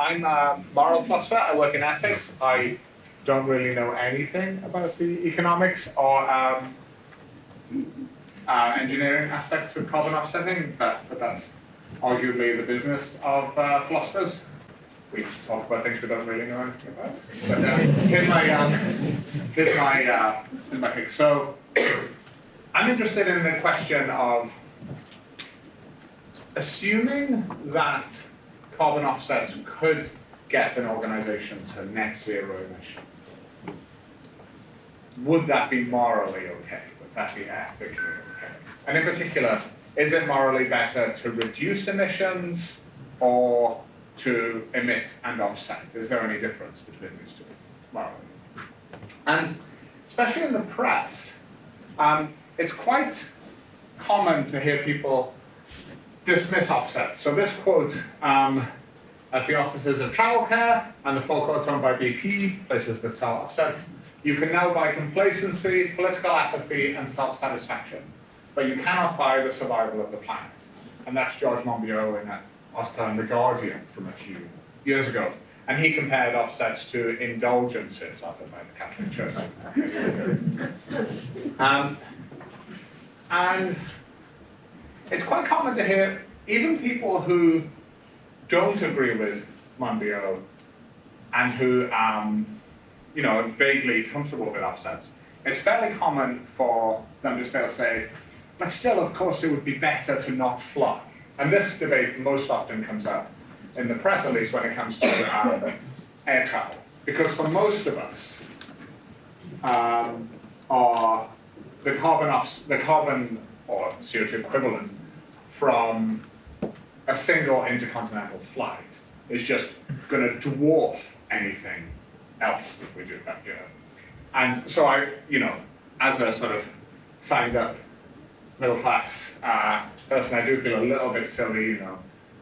I'm a moral philosopher. I work in ethics. I don't really know anything about the economics or engineering aspects of carbon offsetting, but that's arguably the business of philosophers. We talk about things we don't really know anything about. But here's my pick. So I'm interested in the question of assuming that carbon offsets could get an organization to net zero emissions. Would that be morally okay? Would that be ethically okay? And in particular, is it morally better to reduce emissions or to emit and offset? Is there any difference between these two morally? And especially in the press, it's quite common to hear people dismiss offsets. So this quote at the offices of Travelcare and the full quote's owned by BP, places that sell offsets. You can now buy complacency, political apathy, and self-satisfaction, but you cannot buy the survival of the planet. And that's George Monbiot in an article in The Guardian from a few years ago. And he compared offsets to indulgences offered by the Catholic Church. And it's quite common to hear even people who don't agree with Monbiot and who are vaguely comfortable with offsets. It's fairly common for them to still say, but still, of course, it would be better to not fly. And this debate most often comes up in the press, at least when it comes to air travel. Because for most of us, the carbon or CO2 equivalent from a single intercontinental flight is just going to dwarf anything else that we do that year. And so as a sort of signed up middle class person, I do feel a little bit silly,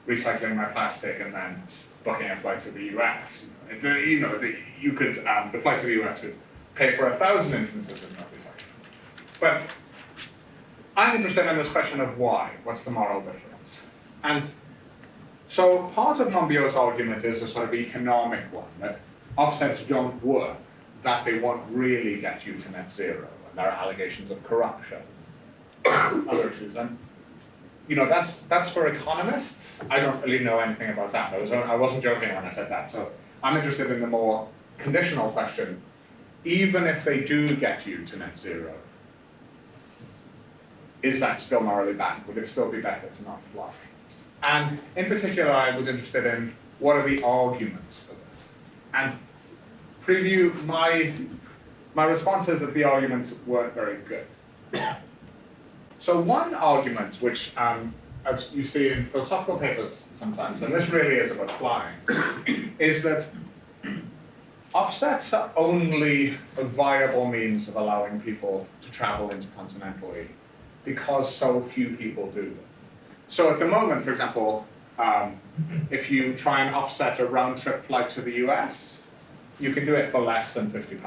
recycling my plastic and then booking a flight to the US. You could, the flight to the US would pay for 1,000 instances of not recycling. But I'm interested in this question of why. What's the moral difference? And so part of Monbiot's argument is a sort of economic one, that offsets don't work, that they won't really get you to net zero, and there are allegations of corruption, other issues. And that's for economists. I don't really know anything about that. I wasn't joking when I said that. So I'm interested in the more conditional question. Even if they do get you to net zero, is that still morally bad? Would it still be better to not fly? And in particular, I was interested in what are the arguments for this. And preview, my response is that the arguments weren't very good. So one argument, which as you see in philosophical papers sometimes, and this really is about flying, is that offsets are only a viable means of allowing people to travel intercontinentally because so few people do them. So at the moment, for example, if you try and offset a round-trip flight to the US, you can do it for less than £50,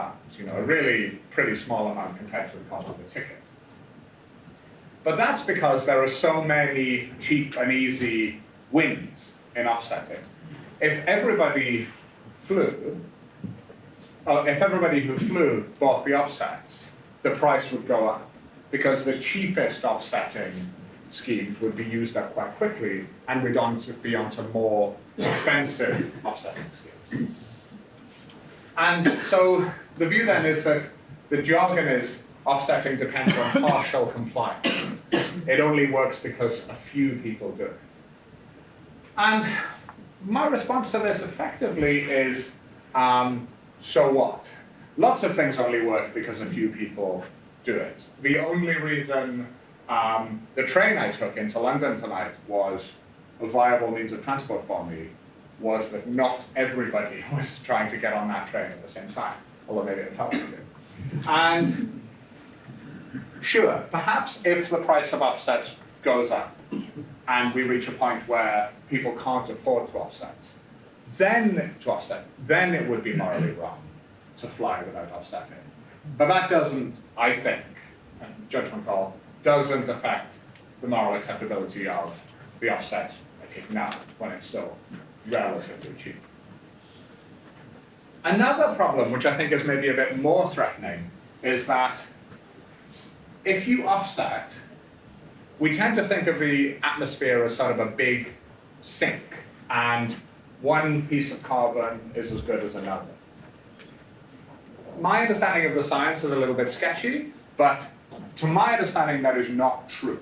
a really pretty small amount compared to the cost of the ticket. But that's because there are so many cheap and easy wins in offsetting. If everybody who flew bought the offsets, the price would go up because the cheapest offsetting schemes would be used up quite quickly and we'd be onto more expensive offsetting schemes. And so the view then is that the jargon is offsetting depends on partial compliance. It only works because a few people do it. And my response to this effectively is, so what? Lots of things only work because a few people do it. The only reason the train I took into London tonight was a viable means of transport for me was that not everybody was trying to get on that train at the same time, although maybe it felt like it. And sure, perhaps if the price of offsets goes up and we reach a point where people can't afford to offset, then it would be morally wrong to fly without offsetting. But that doesn't, I think, judgment call, doesn't affect the moral acceptability of the offset I take now when it's still relatively cheap. Another problem, which I think is maybe a bit more threatening, is that if you offset, we tend to think of the atmosphere as sort of a big sink, and one piece of carbon is as good as another. My understanding of the science is a little bit sketchy, but to my understanding, that is not true.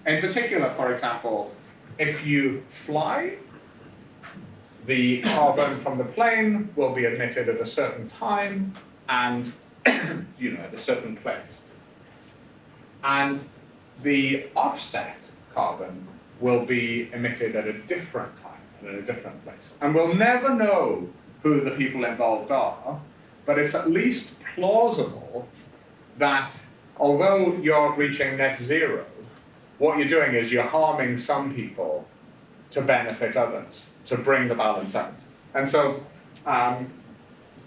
In particular, for example, if you fly, the carbon from the plane will be emitted at a certain time and at a certain place. And the offset carbon will be emitted at a different time and at a different place. And we'll never know who the people involved are, but it's at least plausible that although you're reaching net zero, what you're doing is you're harming some people to benefit others, to bring the balance out. And so,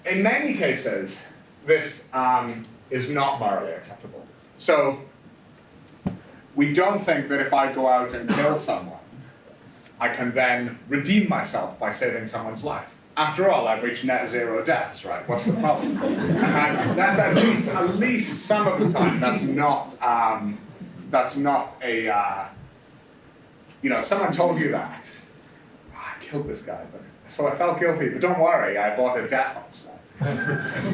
in many cases, this is not morally acceptable. So, we don't think that if I go out and kill someone, I can then redeem myself by saving someone's life. After all, I've reached net zero deaths, right? What's the problem? And that's at least some of the time. That's not a, if someone told you that, I killed this guy, so I felt guilty, but don't worry, I bought a death offset.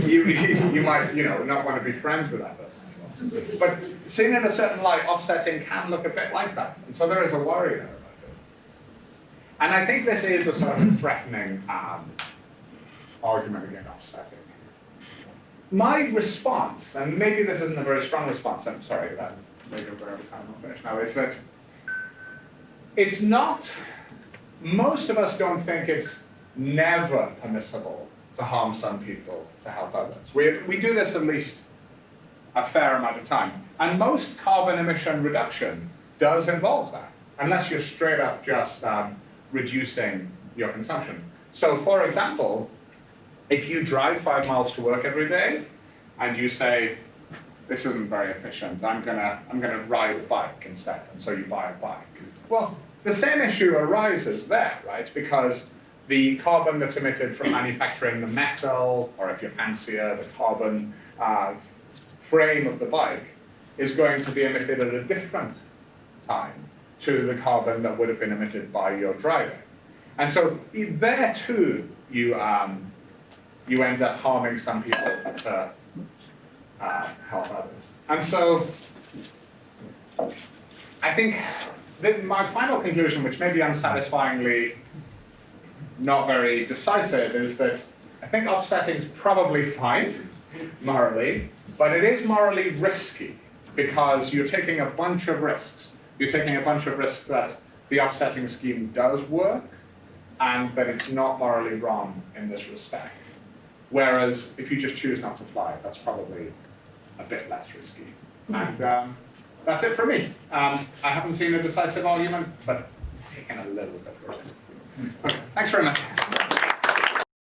you might, not want to be friends with that person. But seen in a certain light, offsetting can look a bit like that. And so there is a worry there about it. And I think this is a sort of threatening argument against offsetting. My response, and maybe this isn't a very strong response, I'm sorry about maybe over every time I'll finish now, is that it's not, most of us don't think it's never permissible to harm some people to help others. We do this at least a fair amount of time. And most carbon emission reduction does involve that, unless you're straight up just reducing your consumption. So for example, if you drive 5 miles to work every day, and you say, this isn't very efficient, I'm gonna ride a bike instead, and so you buy a bike. Well, the same issue arises there, right? Because the carbon that's emitted from manufacturing the metal, or if you're fancier, the carbon frame of the bike, is going to be emitted at a different time to the carbon that would have been emitted by your driving. And so there too, you end up harming some people to help others. And so I think my final conclusion, which may be unsatisfyingly not very decisive, is that I think offsetting is probably fine morally, but it is morally risky because you're taking a bunch of risks. You're taking a bunch of risks that the offsetting scheme does work and that it's not morally wrong in this respect. Whereas if you just choose not to fly, that's probably a bit less risky. And that's it for me. I haven't seen a decisive argument, but taken a little bit of risk. Okay, thanks very much.